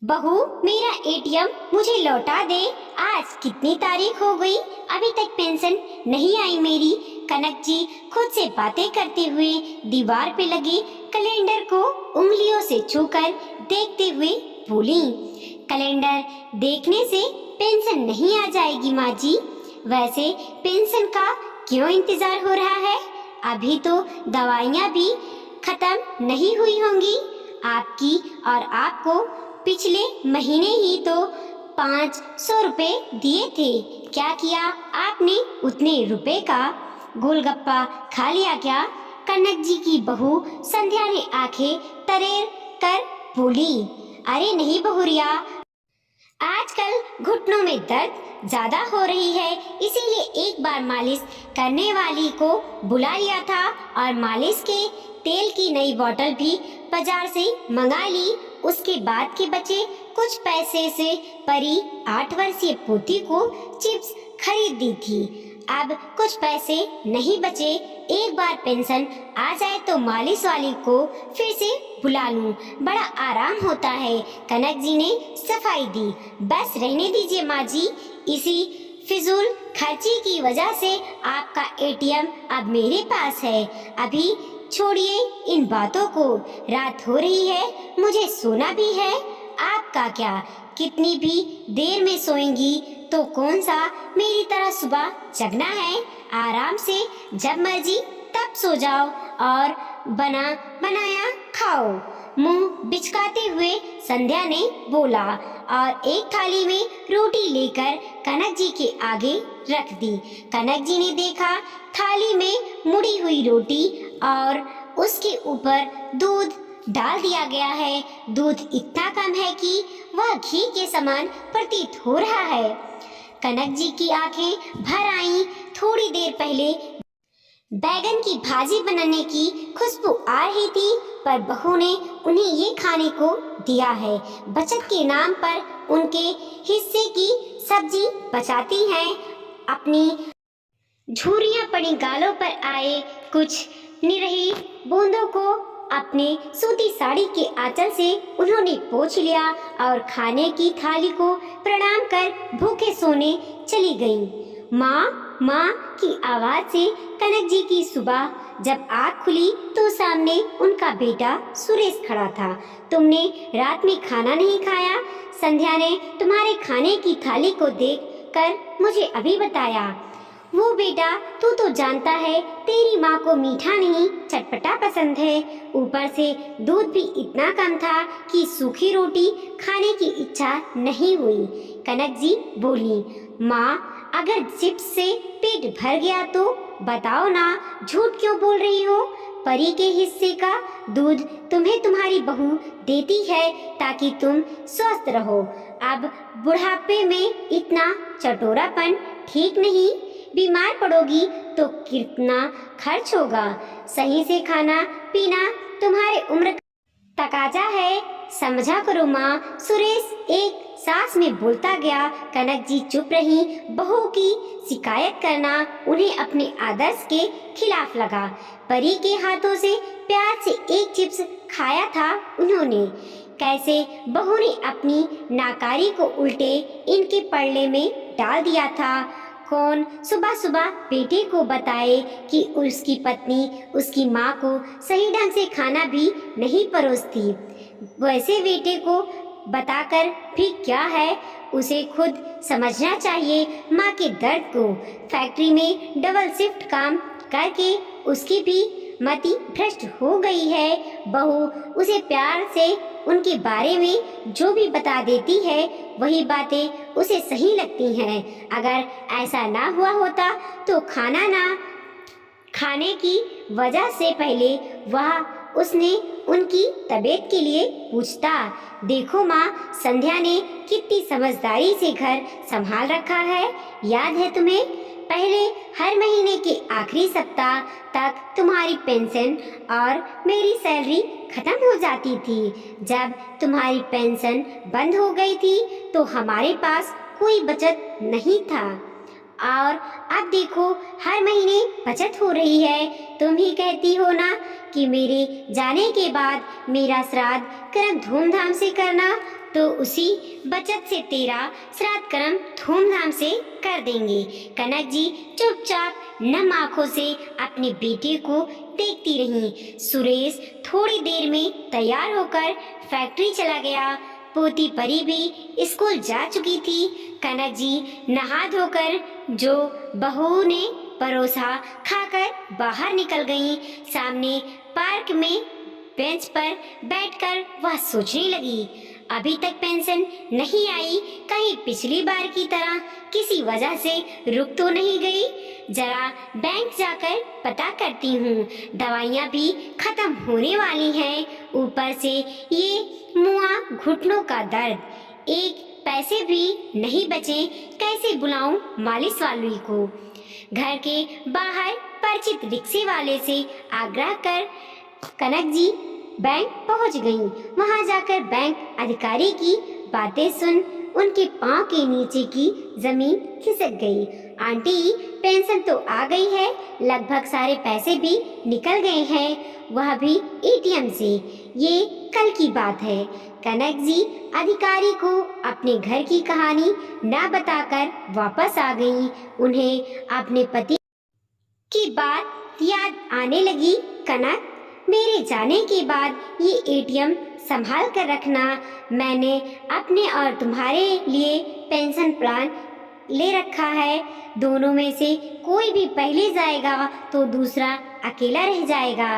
बहू, मेरा एटीएम मुझे लौटा दे। आज कितनी तारीख हो गई, अभी तक पेंशन नहीं आई मेरी। कनक जी खुद से बातें करते हुए दीवार पे लगे कैलेंडर को उंगलियों से छूकर देखते हुए बोली, कैलेंडर देखने से पेंशन नहीं आ जाएगी माँ जी। वैसे पेंशन का क्यों इंतजार हो रहा है? अभी तो दवाइयाँ भी खत्म नहीं हुई होंगी। आपकी और आपको पिछले महीने ही तो 500 रुपए दिए थे। क्या किया आपने उतने रुपए का? गोलगप्पा खा लिया क्या? कनक जी की बहू संध्या ने आंखें तरेर कर बोली, अरे नहीं बहुरिया, आजकल घुटनों में दर्द ज्यादा हो रही है, इसीलिए एक बार मालिश करने वाली को बुला लिया था और मालिश के तेल की नई बोतल भी बाजार से मंगा ली। उसके बाद के बचे कुछ पैसे से परी 8 वर्षीय पोती को चिप्स खरीद दी थी। अब कुछ पैसे नहीं बचे, एक बार पेंशन आ जाए तो मालिश वाली को फिर से बुला लूं, बड़ा आराम होता है। कनक जी ने सफाई दी, बस रहने दीजिए माँ जी, इसी फिजूल खर्ची की वजह से आपका एटीएम अब मेरे पास है। अभी छोड़िए इन बातों को, रात हो रही है, मुझे सोना भी है। आपका क्या, कितनी भी देर में सोएंगी तो कौन सा मेरी तरह सुबह जगना है। आराम से जब मर्जी तब सो जाओ और बना बनाया खाओ। मुंह बिचकाते हुए संध्या ने बोला और एक थाली में रोटी लेकर कनक जी के आगे रख दी। कनक जी ने देखा थाली में मुड़ी हुई रोटी और उसके ऊपर दूध डाल दिया गया है। दूध इतना कम है कि वह घी के समान प्रतीत हो रहा है। कनक जी की आंखें भर आईं। थोड़ी देर पहले बैगन की भाजी बनाने की खुशबू आ रही थी, पर बहू ने उन्हें ये खाने को दिया है। बचत के नाम पर उनके हिस्से की सब्जी बचाती हैं। अपनी झुर्रियां पड़ी गालों पर आए कुछ निरही बूंदों को अपने सूती साड़ी के आंचल से उन्होंने पोंछ लिया और खाने की थाली को प्रणाम कर भूखे सोने चली गईं। माँ माँ की आवाज से कनक जी की सुबह जब आँख खुली तो सामने उनका बेटा सुरेश खड़ा था। तुमने रात में खाना नहीं खाया? संध्या ने तुम्हारे खाने की थाली को देख कर मुझे अभी बताया। वो बेटा, तू तो जानता है तेरी माँ को मीठा नहीं चटपटा पसंद है। ऊपर से दूध भी इतना कम था कि सूखी रोटी खाने की इच्छा नहीं हुई। कनक जी बोली, माँ अगर चिप्स से पेट भर गया तो बताओ ना, झूठ क्यों बोल रही हो? परी के हिस्से का दूध तुम्हें तुम्हारी बहू देती है ताकि तुम स्वस्थ रहो। अब बुढ़ापे में इतना चटोरापन ठीक नहीं, बीमार पड़ोगी तो कितना खर्च होगा। सही से खाना पीना तुम्हारे उम्र का तकाजा है, समझा करो माँ। सुरेश एक सांस में बोलता गया। कनक जी चुप रही। बहू की शिकायत करना उन्हें अपने आदर्श के खिलाफ लगा। परी के हाथों से प्यार से एक चिप्स खाया था उन्होंने। कैसे बहू ने अपनी नाकारी को उल्टे इनके पल्ले में डाल दिया था। कौन सुबह सुबह बेटे को बताए कि उसकी पत्नी उसकी माँ को सही ढंग से खाना भी नहीं परोसती। वैसे बेटे को बताकर भी क्या है, उसे खुद समझना चाहिए माँ के दर्द को। फैक्ट्री में डबल शिफ्ट काम करके उसकी भी मति भ्रष्ट हो गई है। बहू उसे प्यार से उनके बारे में जो भी बता देती है वही बातें उसे सही लगती हैं। अगर ऐसा ना हुआ होता तो खाना ना खाने की वजह से पहले वह उसने उनकी तबीयत के लिए पूछता। देखो माँ, संध्या ने कितनी समझदारी से घर संभाल रखा है, याद है तुम्हें? पहले हर महीने के आखिरी सप्ताह तक तुम्हारी पेंशन और मेरी सैलरी खत्म हो जाती थी। जब तुम्हारी पेंशन बंद हो गई थी तो हमारे पास कोई बचत नहीं था और अब देखो हर महीने बचत हो रही है। तुम ही कहती हो ना कि मेरे जाने के बाद मेरा श्राद्ध कर्म धूमधाम से करना, तो उसी बचत से तेरा श्राद्ध कर्म धूमधाम से कर देंगे। कनक जी चुपचाप नम आंखों से अपने बेटे को देखती रही। सुरेश थोड़ी देर में तैयार होकर फैक्ट्री चला गया। पोती परी भी स्कूल जा चुकी थी। कनक जी नहा धोकर जो बहू ने परोसा खाकर बाहर निकल गईं। सामने पार्क में बेंच पर बैठकर वह सोचने लगी, अभी तक पेंशन नहीं आई, कहीं पिछली बार की तरह किसी वजह से रुक तो नहीं गई। जरा बैंक जाकर पता करती हूँ। दवाइयाँ भी खत्म होने वाली हैं, ऊपर से ये मुआ घुटनों का दर्द, एक पैसे भी नहीं बचे, कैसे बुलाऊं मालिश वाली को। घर के बाहर परिचित रिक्शे वाले से आग्रह कर कनक जी बैंक पहुंच गईं। वहां जाकर बैंक अधिकारी की बातें सुन उनके पांव के नीचे की जमीन खिसक गई। आंटी पेंशन तो आ गई है, लगभग सारे पैसे भी निकल गए हैं, वह भी एटीएम से। ये कल की बात है। कनक जी अधिकारी को अपने घर की कहानी न बताकर वापस आ गईं। उन्हें अपने पति की बात याद आने लगी। कनक, मेरे जाने के बाद ये एटीएम संभाल कर रखना। मैंने अपने और तुम्हारे लिए पेंशन प्लान ले रखा है। दोनों में से कोई भी पहले जाएगा तो दूसरा अकेला रह जाएगा।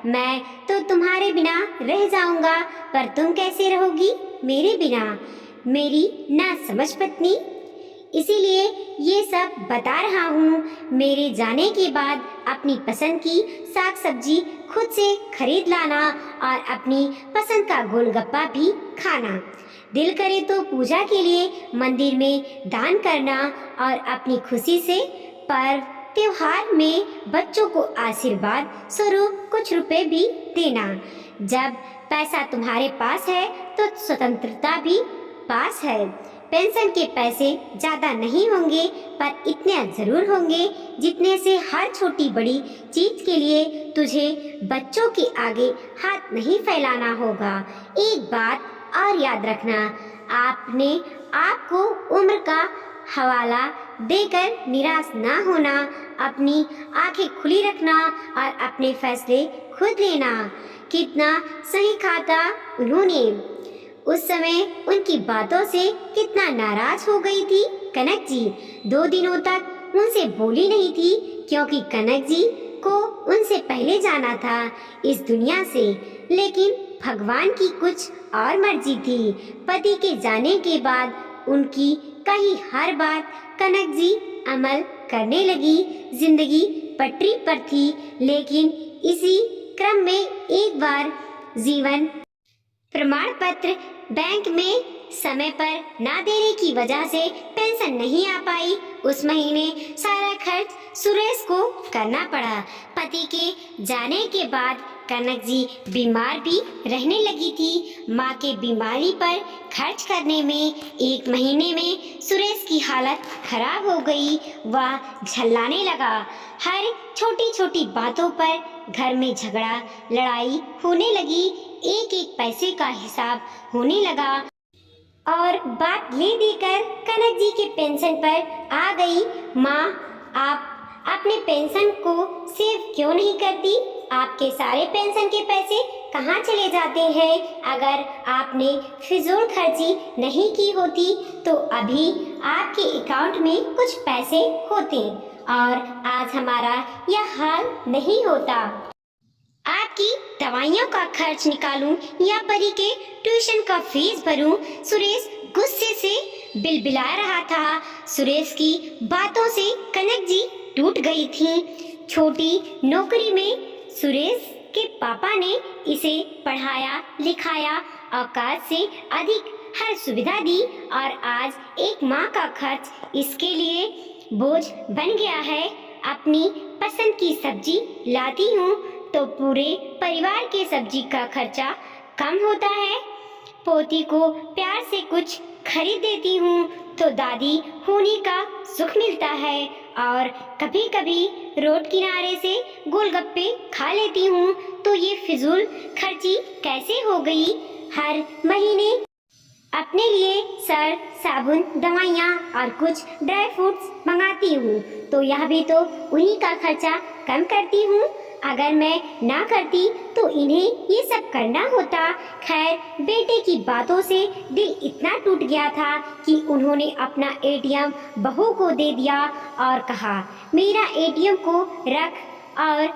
मैं तो तुम्हारे बिना रह जाऊंगा, पर तुम कैसे रहोगी मेरे बिना, मेरी ना समझ पत्नी। इसीलिए ये सब बता रहा हूँ। मेरे जाने के बाद अपनी पसंद की साग सब्जी खुद से खरीद लाना और अपनी पसंद का गोलगप्पा भी खाना। दिल करे तो पूजा के लिए मंदिर में दान करना और अपनी खुशी से पर्व त्योहार में बच्चों को आशीर्वाद स्वरूप कुछ रुपए भी देना। जब पैसा तुम्हारे पास है तो स्वतंत्रता भी पास है। पेंशन के पैसे ज्यादा नहीं होंगे, पर इतने जरूर होंगे जितने से हर छोटी बड़ी चीज के लिए तुझे बच्चों के आगे हाथ नहीं फैलाना होगा। एक बात और याद रखना, आपने आपको उम्र का हवाला देकर निराश ना होना। अपनी आंखें खुली रखना और अपने फैसले खुद लेना। कितना सही कहा था उन्होंने। उस समय उनकी बातों से कितना नाराज हो गई थी कनक जी। 2 दिनों तक उनसे बोली नहीं थी, क्योंकि कनक जी को उनसे पहले जाना था इस दुनिया से। लेकिन भगवान की कुछ और मर्जी थी। पति के जाने के बाद उनकी कही हर बात कनक जी अमल करने लगी। जिंदगी पटरी पर थी, लेकिन इसी क्रम में एक बार जीवन प्रमाण पत्र बैंक में समय पर ना देने की वजह से पेंशन नहीं आ पाई। उस महीने सारा खर्च सुरेश को करना पड़ा। पति के जाने के बाद कनक जी बीमार भी रहने लगी थी। माँ के बीमारी पर खर्च करने में 1 महीने में सुरेश की हालत खराब हो गई। वह झल्लाने लगा। हर छोटी छोटी बातों पर घर में झगड़ा लड़ाई होने लगी। एक एक पैसे का हिसाब होने लगा और बात ले देकर कनक जी के पेंशन पर आ गई। माँ, आप अपने पेंशन को सेव क्यों नहीं करती? आपके सारे पेंशन के पैसे कहाँ चले जाते हैं? अगर आपने फिजूल खर्ची नहीं की होती तो अभी आपके अकाउंट में कुछ पैसे होते और आज हमारा यह हाल नहीं होता। आपकी दवाइयों का खर्च निकालूं या परी के ट्यूशन का फीस भरूं? सुरेश गुस्से से बिलबिला रहा था। सुरेश की बातों से कनक जी टूट गई थी। छोटी नौकरी में सुरेश के पापा ने इसे पढ़ाया लिखाया, औकात से अधिक हर सुविधा दी और आज एक माँ का खर्च इसके लिए बोझ बन गया है। अपनी पसंद की सब्जी लाती हूँ तो पूरे परिवार के सब्जी का खर्चा कम होता है। पोती को प्यार से कुछ खरीद देती हूँ तो दादी होने का सुख मिलता है और कभी कभी रोड किनारे से गोलगप्पे खा लेती हूँ तो ये फिजूल खर्ची कैसे हो गई? हर महीने अपने लिए सर्फ, साबुन, दवाइयाँ और कुछ ड्राई फ्रूट्स मंगाती हूँ, तो यह भी तो उन्हीं का खर्चा कम करती हूँ। अगर मैं ना करती तो इन्हें ये सब करना होता। खैर, बेटे की बातों से दिल इतना टूट गया था कि उन्होंने अपना एटीएम बहू को दे दिया और कहा, मेरा एटीएम को रख और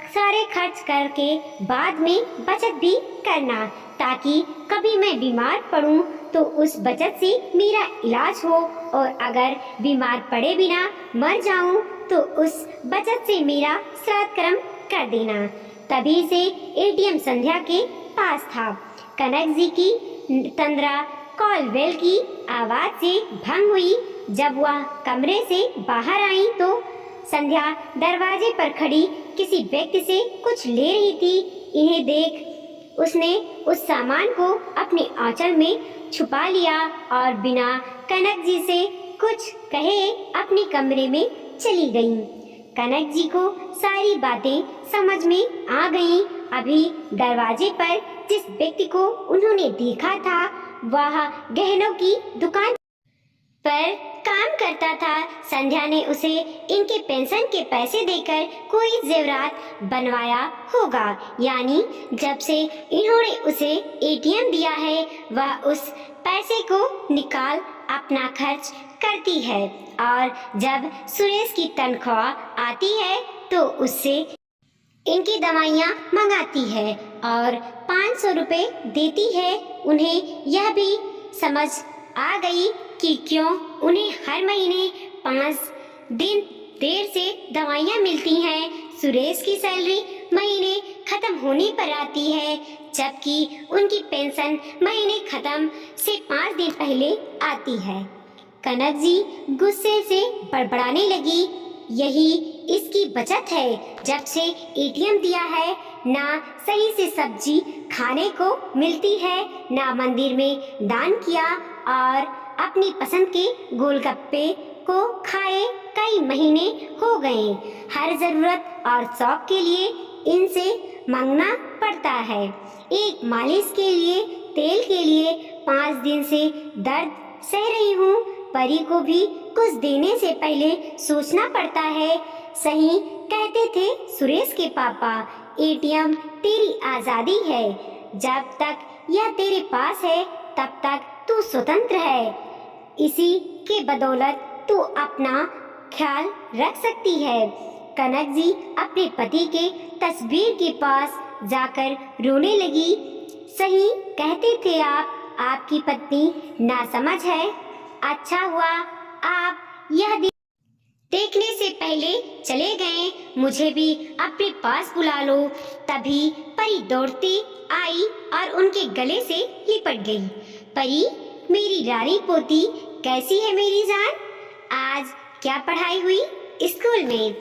सारे खर्च करके बाद में बचत भी करना, ताकि कभी मैं बीमार पड़ूं तो उस बचत से मेरा इलाज हो, और अगर बीमार पड़े बिना मर जाऊं तो उस बचत से मेरा श्राद्ध कर्म कर देना। तभी से एटीएम संध्या के पास था। कनक जी की तंद्रा कॉल बेल की आवाज से भंग हुई। जब वह कमरे से बाहर आई तो संध्या दरवाजे पर खड़ी किसी व्यक्ति से कुछ ले रही थी। इन्हें देख उसने उस सामान को अपने आंचल में छुपा लिया और बिना कनक जी से कुछ कहे अपने कमरे में चली गई। कनक जी को सारी बातें समझ में आ गईं। अभी दरवाजे पर जिस व्यक्ति को उन्होंने देखा था वह गहनों की दुकान पर काम करता था। संध्या ने उसे इनके पेंशन के पैसे देकर कोई जेवरात बनवाया होगा, यानी जब से इन्होंने उसे एटीएम दिया है वह उस पैसे को निकाल अपना खर्च करती है, और जब सुरेश की तनख्वाह आती है तो उससे इनकी दवाइयाँ मंगाती है और 500 रुपये देती है। उन्हें यह भी समझ आ गई कि क्यों उन्हें हर महीने 5 दिन देर से दवाइयाँ मिलती हैं। सुरेश की सैलरी महीने खत्म होने पर आती है, जबकि उनकी पेंशन महीने खत्म से 5 दिन पहले आती है। कनक जी गुस्से से बड़बड़ाने लगी, यही इसकी बचत है। जब से एटीएम दिया है ना सही से सब्जी खाने को मिलती है, ना मंदिर में दान किया, और अपनी पसंद के गोलगप्पे को खाए कई महीने हो गए। हर जरूरत और शौक के लिए इनसे मांगना पड़ता है। एक मालिश के लिए, तेल के लिए 5 दिन से दर्द सह रही हूँ। परी को भी कुछ देने से पहले सोचना पड़ता है। सही कहते थे सुरेश के पापा, एटीएम तेरी आज़ादी है। जब तक यह तेरे पास है तब तक तू स्वतंत्र है। इसी के बदौलत तू अपना ख्याल रख सकती है। कनक जी अपने पति के तस्वीर के पास जाकर रोने लगी। सही कहते थे आप, आपकी पत्नी नासमझ है। अच्छा हुआ आप यह देखने से पहले चले गए, मुझे भी अपने पास बुला लो। तभी परी दौड़ती आई और उनके गले से लिपट गई। परी, मेरी रानी पोती, कैसी है मेरी जान? आज क्या पढ़ाई हुई स्कूल में?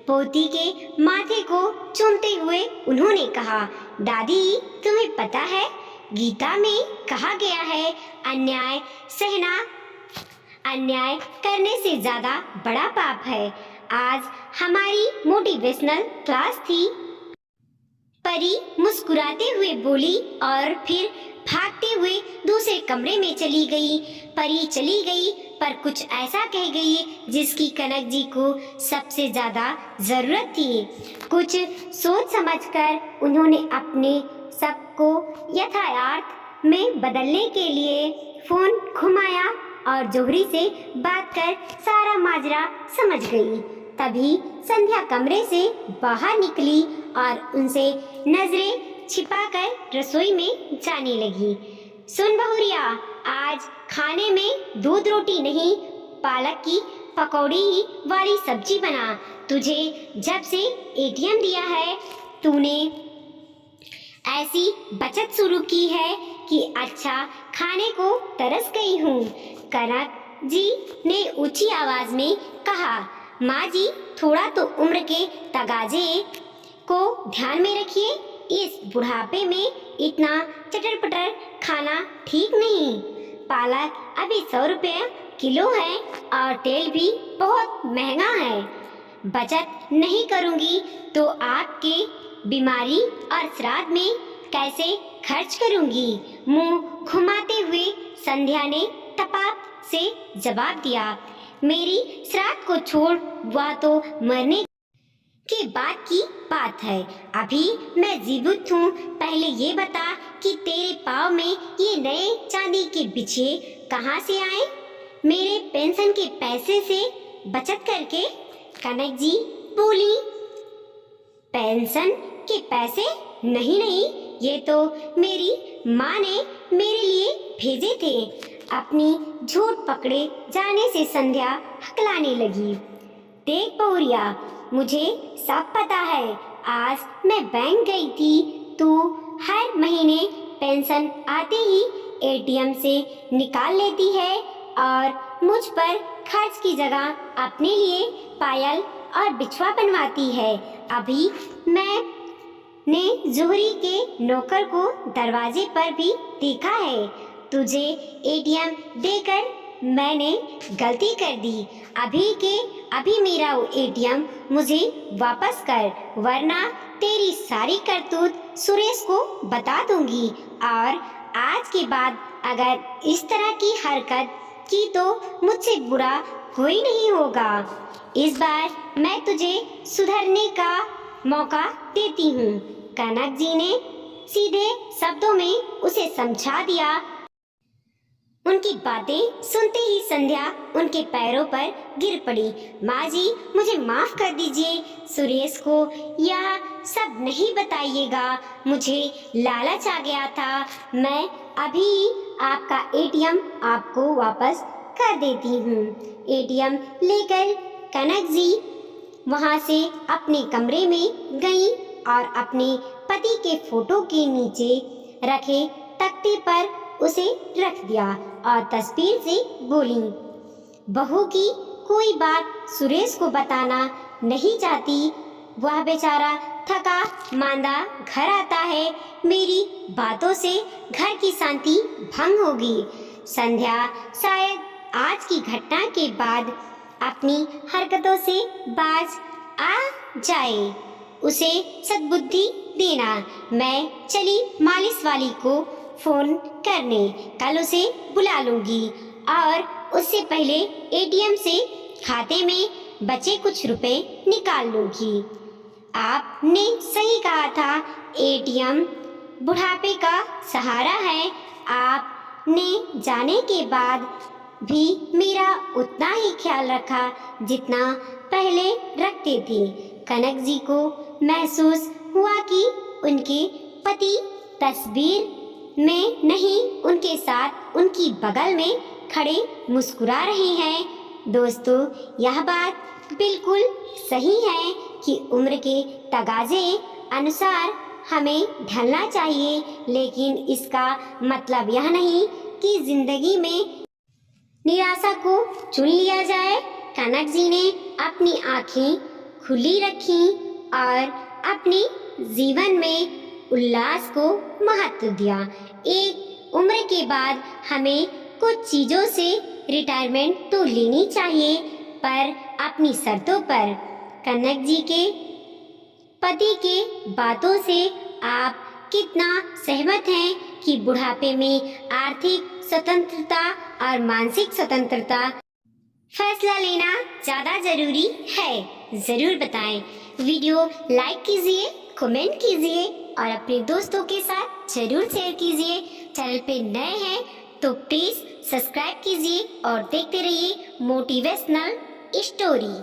पोती के माथे को चूमते हुए उन्होंने कहा, दादी तुम्हें पता है गीता में कहा गया है, अन्याय सहना अन्याय करने से ज्यादा बड़ा पाप है। आज हमारी मोटिवेशनल क्लास थी। परी मुस्कुराते हुए बोली और फिर भागते हुए दूसरे कमरे में चली गई। परी चली गई पर कुछ ऐसा कह गई जिसकी कनक जी को सबसे ज्यादा जरूरत थी। कुछ सोच समझकर उन्होंने अपने सबको यथार्थ में बदलने के लिए फोन घुमाया और जोहरी से बात कर सारा माजरा समझ गई। तभी संध्या कमरे से बाहर निकली और उनसे नजरें छिपाकर रसोई में जाने लगी। सुन बहुरिया, आज खाने में दूध रोटी नहीं, पालक की पकौड़ी वाली सब्जी बना। तुझे जब से एटीएम दिया है तूने ऐसी बचत शुरू की है कि अच्छा खाने को तरस गई हूँ। कनक जी ने ऊंची आवाज में कहा, माँ जी थोड़ा तो उम्र के तगाजे को ध्यान में रखिए। इस बुढ़ापे में इतना चटर पटर खाना ठीक नहीं। पालक अभी 100 रुपये किलो है और तेल भी बहुत महंगा है। बचत नहीं करूँगी तो आपके बीमारी और श्राद्ध में कैसे खर्च करूंगी। मुंह घुमाते हुए संध्या ने तपाक से जवाब दिया। मेरी श्राद्ध को छोड़, वह तो मरने के बाद की बात है। अभी मैं जीवित हूँ। पहले ये बता कि तेरे पाँव में ये नए चांदी के बिछिए कहाँ से आए? मेरे पेंशन के पैसे से बचत करके, कनक जी बोली। पेंशन के पैसे? नहीं नहीं, ये तो मेरी माँ ने मेरे लिए भेजे थे। अपनी झूठ पकड़े जाने से संध्या हकलाने लगी। देख बहुरिया, मुझे सब पता है। आज मैं बैंक गई थी। तू हर महीने पेंशन आते ही एटीएम से निकाल लेती है और मुझ पर खर्च की जगह अपने लिए पायल और बिछुआ बनवाती है। अभी मैंने जोहरी के नौकर को दरवाजे पर भी देखा है। तुझे एटीएम देकर मैंने गलती कर दी। अभी के अभी मेरा वो एटीएम मुझे वापस कर, वरना तेरी सारी करतूत सुरेश को बता दूंगी और आज के बाद अगर इस तरह की हरकत की तो मुझसे बुरा कोई नहीं होगा। इस बार मैं तुझे सुधरने का मौका देती हूँ। कनक जी ने सीधे शब्दों में उसे समझा दिया। उनकी बातें सुनते ही संध्या उनके पैरों पर गिर पड़ी। माँ जी, मुझे माफ कर दीजिए। सुरेश को यह सब नहीं बताइएगा। मुझे लालच आ गया था। मैं अभी आपका एटीएम आपको वापस कर देती हूँ। एटीएम लेकर कनक जी वहाँ से अपने कमरे में गई और अपने पति के फोटो के नीचे रखे तख्ते पर उसे रख दिया और तस्वीर से बोली, बहू की कोई बात सुरेश को बताना नहीं चाहती। वह बेचारा थका मांदा घर आता है। मेरी बातों से घर की शांति भंग होगी। संध्या शायद आज की घटना के बाद अपनी हरकतों से बाज आ जाए। उसे सद्बुद्धि देना। मैं चली मालिश वाली को फोन करने, कल उसे बुला लूंगी और उससे पहले एटीएम से खाते में बचे कुछ रुपए निकाल लूंगी। आपने सही कहा था, एटीएम बुढ़ापे का सहारा है। आपने जाने के बाद भी मेरा उतना ही ख्याल रखा जितना पहले रखते थे। कनक जी को महसूस हुआ कि उनके पति तस्वीर में नहीं, उनके साथ उनकी बगल में खड़े मुस्कुरा रहे हैं। दोस्तों, यह बात बिल्कुल सही है कि उम्र के तगाजे अनुसार हमें ढलना चाहिए, लेकिन इसका मतलब यह नहीं कि जिंदगी में निराशा को चुन लिया जाए। कनक जी ने अपनी आंखें खुली रखी और अपने जीवन में उल्लास को महत्व दिया। एक उम्र के बाद हमें कुछ चीजों से रिटायरमेंट तो लेनी चाहिए, पर अपनी शर्तों पर। कनक जी के पति के बातों से आप कितना सहमत हैं कि बुढ़ापे में आर्थिक स्वतंत्रता और मानसिक स्वतंत्रता फैसला लेना ज्यादा जरूरी है? जरूर बताएं। वीडियो लाइक कीजिए, कमेंट कीजिए और अपने दोस्तों के साथ जरूर शेयर कीजिए। चैनल पे नए हैं तो प्लीज सब्सक्राइब कीजिए और देखते रहिए मोटिवेशनल स्टोरी।